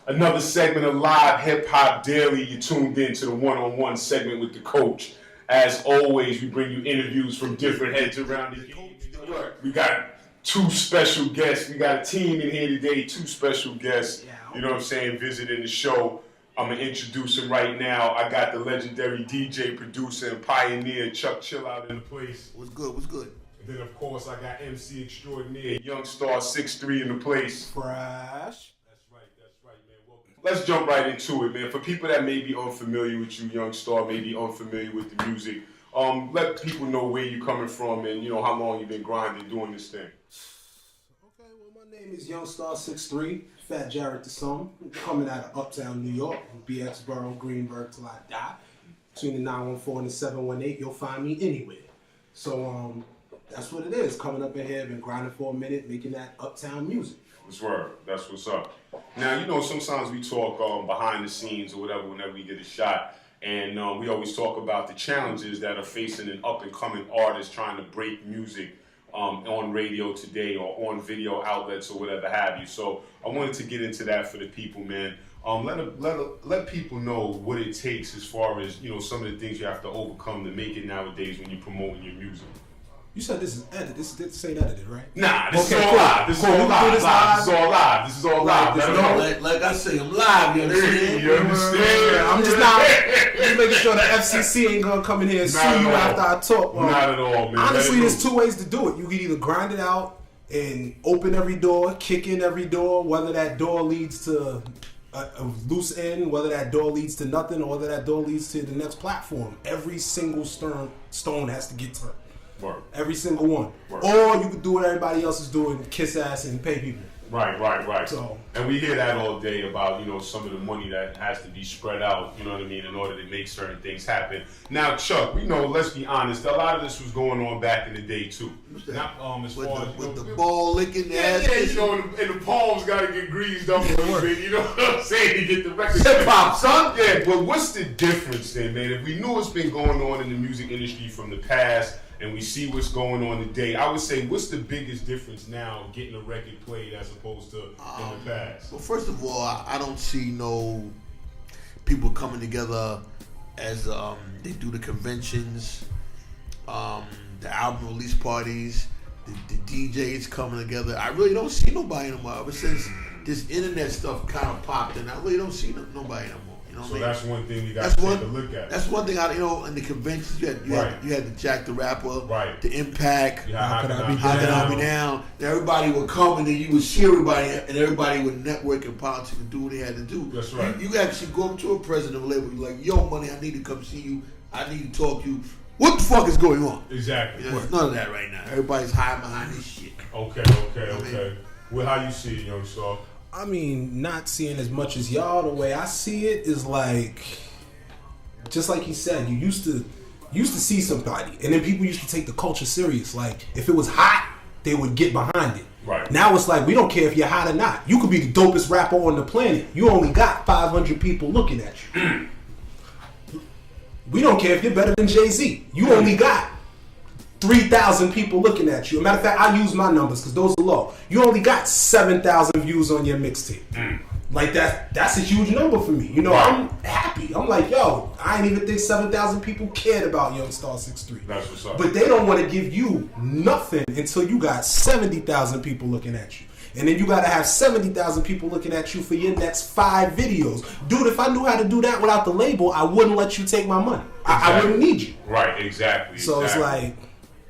Another segment of Live Hip Hop Daily. You tuned in to the one-on-one segment with the coach. As always, we bring you interviews from different heads around the game. We got two special guests. We got a team in here today, two special guests. You know what I'm saying, visiting the show. I'm going to introduce him right now. I got the legendary DJ, producer, and pioneer Chuck Chillout in the place. What's good, what's good? And then, of course, I got MC extraordinaire, YUNGSTAR63 in the place. Fresh. That's right, man. Welcome. Let's jump right into it, man. For people that may be unfamiliar with you, YUNGSTAR, maybe unfamiliar with the music, let people know where you're coming from and, you know, how long you've been grinding doing this thing. Okay, well, my name is YUNGSTAR63, Fat Jarrett the Son, coming out of Uptown New York, BXboro, Greenberg till I die. Between the 914 and the 718, you'll find me anywhere. So, that's what it is. Coming up in here, been grinding for a minute, making that Uptown music. That's word. That's what's up. Now, you know, sometimes we talk behind the scenes or whatever whenever we get a shot, and we always talk about the challenges that are facing an up-and-coming artist trying to break music on radio today or on video outlets or whatever have you. So I wanted to get into that for the people, man. Let people know what it takes as far as, you know, some of the things you have to overcome to make it nowadays when you're promoting your music. You said this is edited. This ain't edited, right? Nah, this is all live. This is all live. This is all live. This is all live. Like I say, I'm live, you understand? You understand? I'm just making sure the FCC ain't gonna come in here and sue you after I talk. Not at all, man. Honestly, there's two ways to do it. You can either grind it out and open every door, kick in every door, whether that door leads to a loose end, whether that door leads to nothing, or whether that door leads to the next platform. Every single stone has to get turned. Word. Every single one. Word. Or you could do what everybody else is doing, kiss ass and pay people. Right. So, and we hear that all day about, you know, some of the money that has to be spread out, you know what I mean, in order to make certain things happen. Now, Chuck, we know, let's be honest, a lot of this was going on back in the day, too. Not as far as... With the ball licking Yeah, you know, and the palms got to get greased up a little bit, you know what I'm saying, to get the record. Hip-hop, son! Yeah, but what's the difference then, man? If we knew what's been going on in the music industry from the past, and we see what's going on today, I would say, what's the biggest difference now getting a record played as opposed to in the past? Well, first of all, I don't see no people coming together as they do the conventions, the album release parties, the DJs coming together. I really don't see nobody anymore. Ever since this internet stuff kind of popped in, I really don't see nobody anymore. You know so that's one thing you got to take a look at. That's one thing, you know, in the conventions, you had the Jack the Rapper, right. the Impact, How Can I Be Down. And everybody would come and then you would see everybody and everybody would network and politics and do what they had to do. That's right. You actually go up to a president of a label, you're like, yo, money, I need to come see you. I need to talk to you. What the fuck is going on? Exactly. You know, there's none of that right now. Everybody's hiding behind this shit. Okay. Well, how you see it, YUNGSTAR? I mean, not seeing as much as y'all. The way I see it is like, just like he said, you used to see somebody, and then people used to take the culture serious. Like, if it was hot, they would get behind it. Right. Now it's like, we don't care if you're hot or not. You could be the dopest rapper on the planet. You only got 500 people looking at you. We don't care if you're better than Jay-Z. You only got 3,000 people looking at you. As a matter of fact, I use my numbers because those are low. You only got 7,000 views on your mixtape. Like that's a huge number for me. You know, right. I'm happy. I'm like, yo, I didn't even think 7,000 people cared about YUNGSTAR63. That's what's up. But they don't want to give you nothing until you got 70,000 people looking at you. And then you got to have 70,000 people looking at you for your next 5 videos. Dude, if I knew how to do that without the label, I wouldn't let you take my money. Exactly. I wouldn't need you. Right, exactly. So It's like...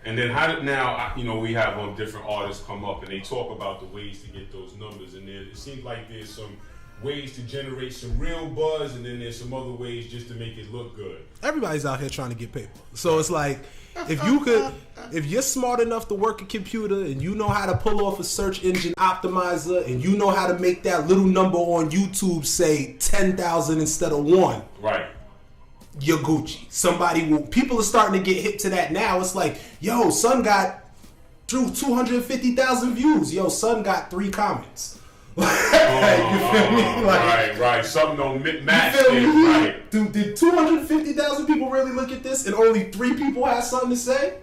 And then how did now, you know, we have different artists come up and they talk about the ways to get those numbers. And it seems like there's some ways to generate some real buzz, and then there's some other ways just to make it look good. Everybody's out here trying to get paper. So it's like, if you're smart enough to work a computer and you know how to pull off a search engine optimizer and you know how to make that little number on YouTube say 10,000 instead of 1. Right. You're Gucci. People are starting to get hip to that now. It's like, yo, son got through 250,000 views. Yo, son got 3 comments. You feel me? Like, right. Something don't match. You feel me? Right. Did 250,000 people really look at this and only 3 people had something to say?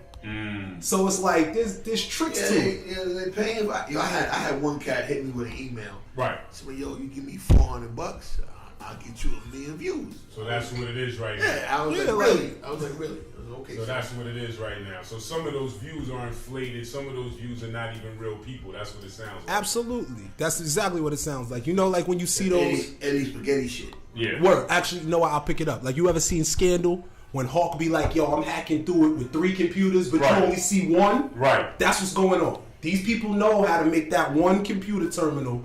So it's like there's tricks to it. Yeah, they paying. Yo, I had one cat hit me with an email. Right. So yo, you give me $400, I'll get you 1 million views. So that's what it is right now. Yeah, I was like, really? I was like, really? I was okay. So that's what it is right now. So some of those views are inflated. Some of those views are not even real people. That's what it sounds like. Absolutely. That's exactly what it sounds like. You know, like when you see those Eddie spaghetti shit. Yeah. Word. Actually, you know what? I'll pick it up. Like, you ever seen Scandal? When Hawk be like, yo, I'm hacking through it with 3 computers, but Right. you only see one? Right. That's what's going on. These people know how to make that one computer terminal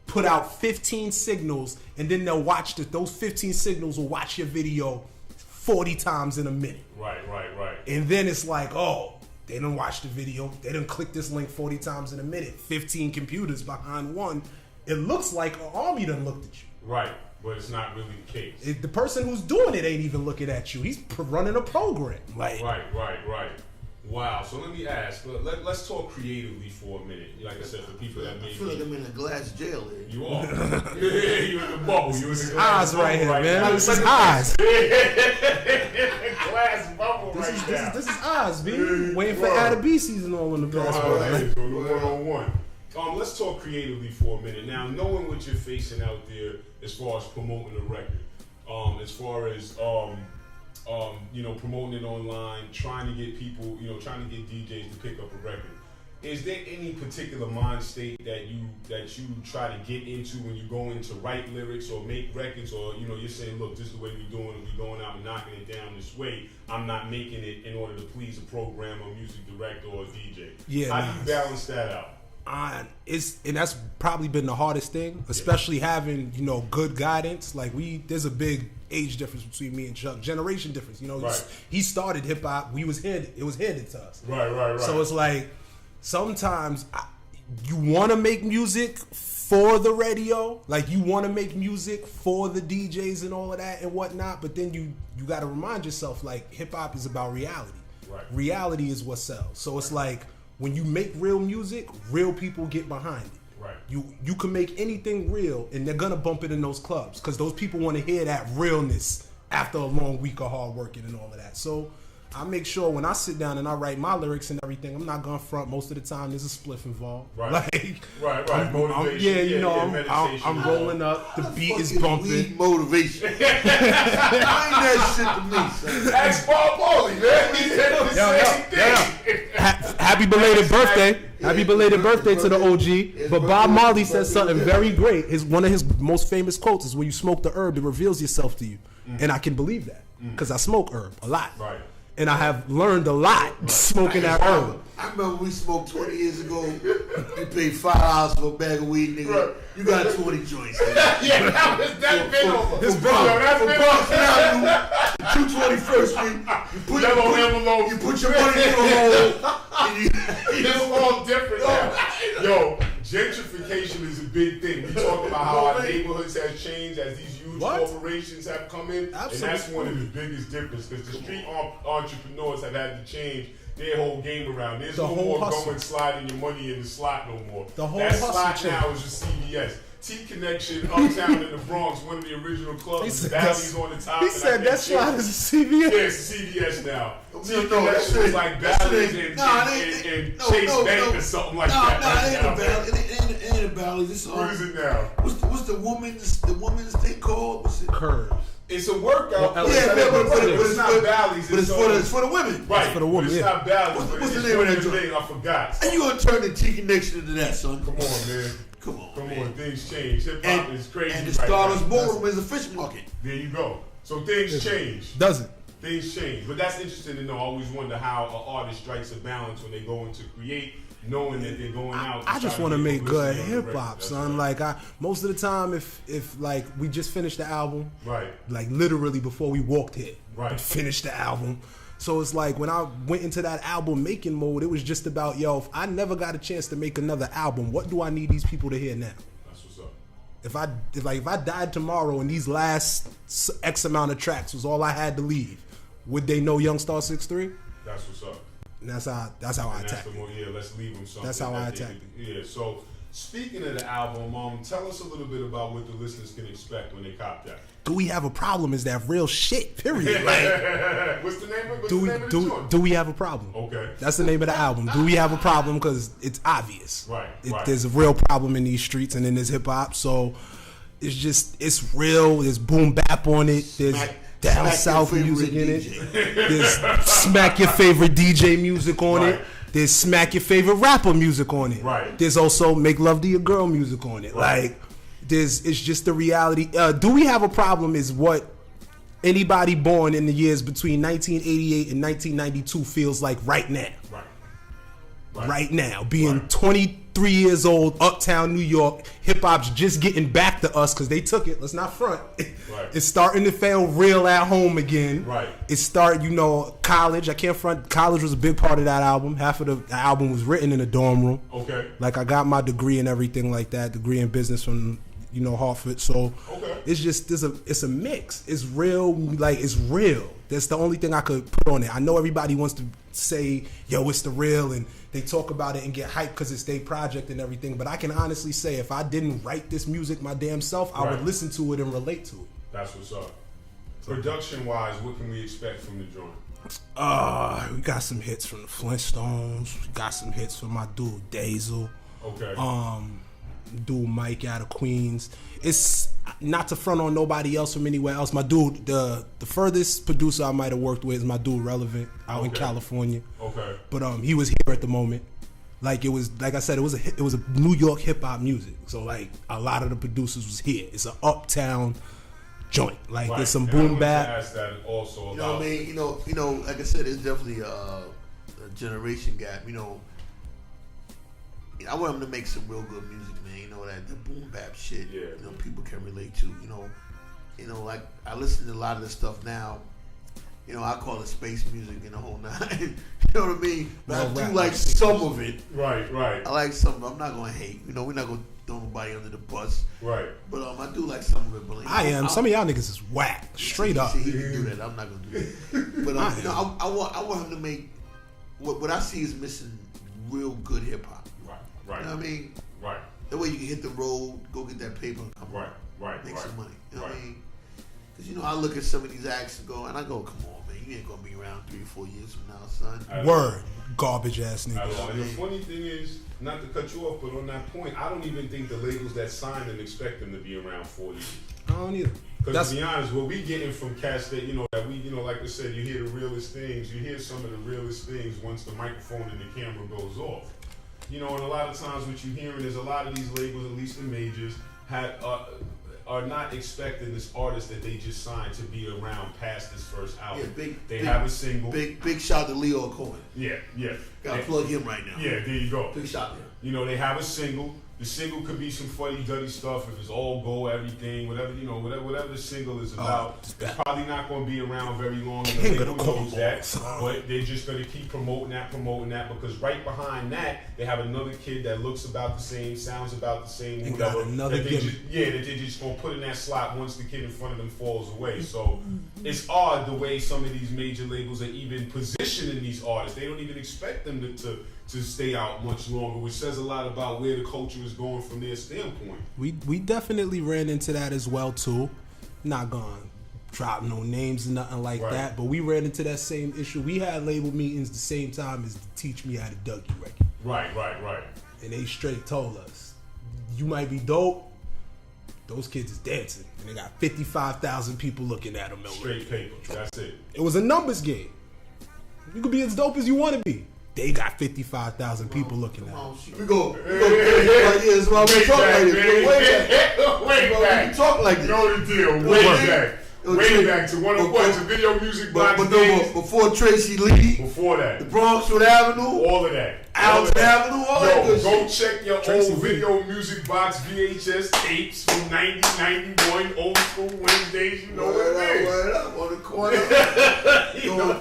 put out 15 signals, and then they'll watch those 15 signals will watch your video 40 times in a minute. Right. And then it's like, oh, they didn't watch the video. They didn't click this link 40 times in a minute. 15 computers behind one. It looks like an army done looked at you. Right. But it's not really the case. The person who's doing it ain't even looking at you. He's running a program. Like, Right. Wow. So let me ask. Let's talk creatively for a minute. Like I said, for people that I may feel like I'm in a glass jail here. You are. You're in the bubble. You're in the glass Oz right here, bubble man. now. This is Oz. Glass bubble This right now. is Oz, B. Yeah, Waiting for bro. Ada B season all in the basketball. Right, so the one-on-one. Let's talk creatively for a minute. Now, knowing what you're facing out there as far as promoting a record, as far as promoting it online, trying to get people, trying to get DJs to pick up a record. Is there any particular mind state that you try to get into when you go into write lyrics or make records, or you're saying, look, this is the way we're doing it, we're going out and knocking it down this way. I'm not making it in order to please a programmer, music director, or a DJ. Yeah, How do you balance that out? And that's probably been the hardest thing, especially having good guidance. Like there's a big age difference between me and Chuck, generation difference. Right. He started hip hop. It was handed to us. Right. So it's like sometimes you want to make music for the radio, like you want to make music for the DJs and all of that and whatnot. But then you got to remind yourself, like, hip hop is about reality. Right. Reality is what sells. So it's like, when you make real music, real people get behind it. Right. You can make anything real, and they're gonna bump it in those clubs because those people want to hear that realness after a long week of hard working and all of that. So I make sure when I sit down and I write my lyrics and everything, I'm not gonna front. Most of the time, there's a spliff involved. Right. Like, Right. Motivation. I'm rolling up. The beat is bumping. Weed motivation. I ain't that shit to me, son. Ask Bob Marley, man. He said the same thing. Happy belated birthday. Happy belated birthday to the OG. But Bob Marley says something very great. One of his most famous quotes is, when you smoke the herb, it reveals yourself to you. And I can believe that because I smoke herb a lot. Right. And I have learned a lot smoking that herb. I remember we smoked 20 years ago. You paid $5 for a bag of weed, nigga. Right. You got 20 joints. Yeah, that's been over. For Bronx Avenue, 221st Street, you put your money in the hole. It's all different now. Yo, gentrification is a big thing. We talk about how our neighborhoods have changed as these huge corporations have come in. Absolutely. And that's one of the biggest differences, because the street entrepreneurs have had to change their whole game around. There's no more going sliding your money in the slot no more. That slot now is just CVS. T-Connection, uptown in the Bronx, one of the original clubs. Bally's on the top. He said that slot is a CVS. Yeah, it's CVS now. T-Connection is like Bally's and Chase Bank or something like that. It ain't a Bally's. What is it now? What's the woman's thing called? What's it? Curve. It's a workout. But it's not Bally's. But it's for the women. Right. It's for the women. It's not Bally's. What's the name of that thing? I forgot. And you gonna turn the T-Connection into that, son? Come on, man. Come on, Things change. Hip hop is crazy. And the Stardust Ballroom is a fish market. There you go. So things change. Does it? Things change. But that's interesting to know. I always wonder how an artist strikes a balance when they go into create, knowing that they're going out. I just want to make good hip hop, son. Right. Like most of the time, if like we just finished the album, right? Like literally before we walked here, right? We finished the album. So it's like when I went into that album making mode, it was just about, yo, if I never got a chance to make another album, what do I need these people to hear now? That's what's up. If I died tomorrow and these last X amount of tracks was all I had to leave, would they know YUNGSTAR63? That's what's up. And that's how I attack it. Yeah, let's leave them something. That's how I attack it. Yeah, so speaking of the album, tell us a little bit about what the listeners can expect when they cop that. Do We Have a Problem is that real shit, period. Like, what's the name of the joint? Do We Have a Problem? Okay. That's the name of the album. Do We Have a Problem? Because it's obvious. Right. There's a real problem in these streets and in this hip hop. So it's real. There's boom bap on it. There's down south music in it. There's smack your favorite DJ music on it. There's smack your favorite rapper music on it. Right. There's also make love to your girl music on it. Right. Like, it's just the reality. Do We Have a Problem is what anybody born in the years between 1988 and 1992 feels like right now. Right now. Being 23 years old, uptown New York, hip-hop's just getting back to us because they took it. Let's not front. It's starting to feel real at home again. It's college. I can't front. College was a big part of that album. Half of the album was written in a dorm room. Okay. Like, I got my degree and everything like that, degree in business from Hartford. So it's just it's a mix. It's real. Like, it's real. That's the only thing I could put on it. I know everybody wants to say, yo, it's the real, and they talk about it and get hyped because it's their project and everything. But I can honestly say, if I didn't write this music my damn self, I would listen to it and relate to it. That's what's up. Production-wise, what can we expect from the joint? We got some hits from the Flintstones. We got some hits from my dude Dazel. Okay. Dude Mike out of Queens. It's not to front on nobody else from anywhere else. My dude, the furthest producer I might have worked with is my dude Relevant out in California. Okay. But he was here at the moment. Like, it was, like I said, it was a New York hip hop music. So like a lot of the producers was here. It's an uptown joint. Like there's some boom bap. Ask that also you know what I mean? You know, like I said, it's definitely a generation gap. I want them to make some real good music, man. That the boom bap shit. Yeah. People can relate to. Like I listen to a lot of this stuff now. I call it space music and the whole nine. You know what I mean? But I do like some of it. Right. I like some of it. I'm not gonna hate. We're not gonna throw nobody under the bus. Right. But I do like some of it. But I am. Some of y'all niggas is whack. Straight up. He can do that. I'm not gonna do that. But I want him to make what I see is missing real good hip hop. Right. You know what I mean? Right. That way you can hit the road, go get that paper, and come Right. make some money. You know what I mean? Because I look at some of these acts and go, come on, man, you ain't gonna be around 3 or 4 years from now, son. Word, garbage ass niggas. And the funny thing is, not to cut you off, but on that point, I don't even think the labels that sign them expect them to be around 4 years. I don't either. Because to be honest, what we getting from cats that that we like I said, you hear the realest things. You hear some of the realest things once the microphone and the camera goes off. And a lot of times what you're hearing is a lot of these labels, at least the majors, are not expecting this artist that they just signed to be around past this first album. Yeah, they have a single. Big shout to Leo Cohen. Yeah. Gotta plug him right now. Yeah, there you go. Big shout to him. They have a single. The single could be some fuddy-duddy stuff if it's all go, everything, whatever the single is about. It's probably not going to be around very long. King They of the knows that, cornballs. but they're just going to keep promoting that, because right behind that, they have another kid that looks about the same, sounds about the same, and whatever. got another that they're just going to put in that slot once the kid in front of them falls away. So it's odd the way some of these major labels are even positioning these artists. They don't even expect them to stay out much longer, which says a lot about where the culture is going from their standpoint. We definitely ran into that as well too. Not gonna drop no names and nothing like that, but we ran into that same issue. We had label meetings the same time as Teach Me How to Dougie record. Right. And they straight told us, you might be dope. Those kids is dancing, and they got 55,000 people looking at them. Straight paper. That's it. It was a numbers game. You could be as dope as you want to be. They got 55,000 people looking at them. We go. Yes, why we talk like this. Way back. Talk like this. Know the deal. Way back to one of the video music box days. Before Tracy Lee. Before that. The Bronxwood Avenue. All of that. Alton Avenue. All that good go shit. check your Tracy old video music box VHS tapes from 90, 91, old school Wednesdays. You know what it is. Word up on the corner.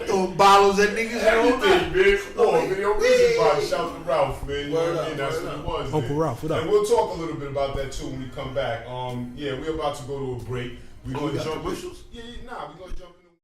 Throwing bottles at niggas. Everything, man. Come on, video music box. Shout to Ralph, man. You know what I mean? That's what it was. Uncle Ralph, what up? And we'll talk a little bit about that too when we come back. We're about to go to a break. We're going to jump. commercials? Yeah, we're going to jump.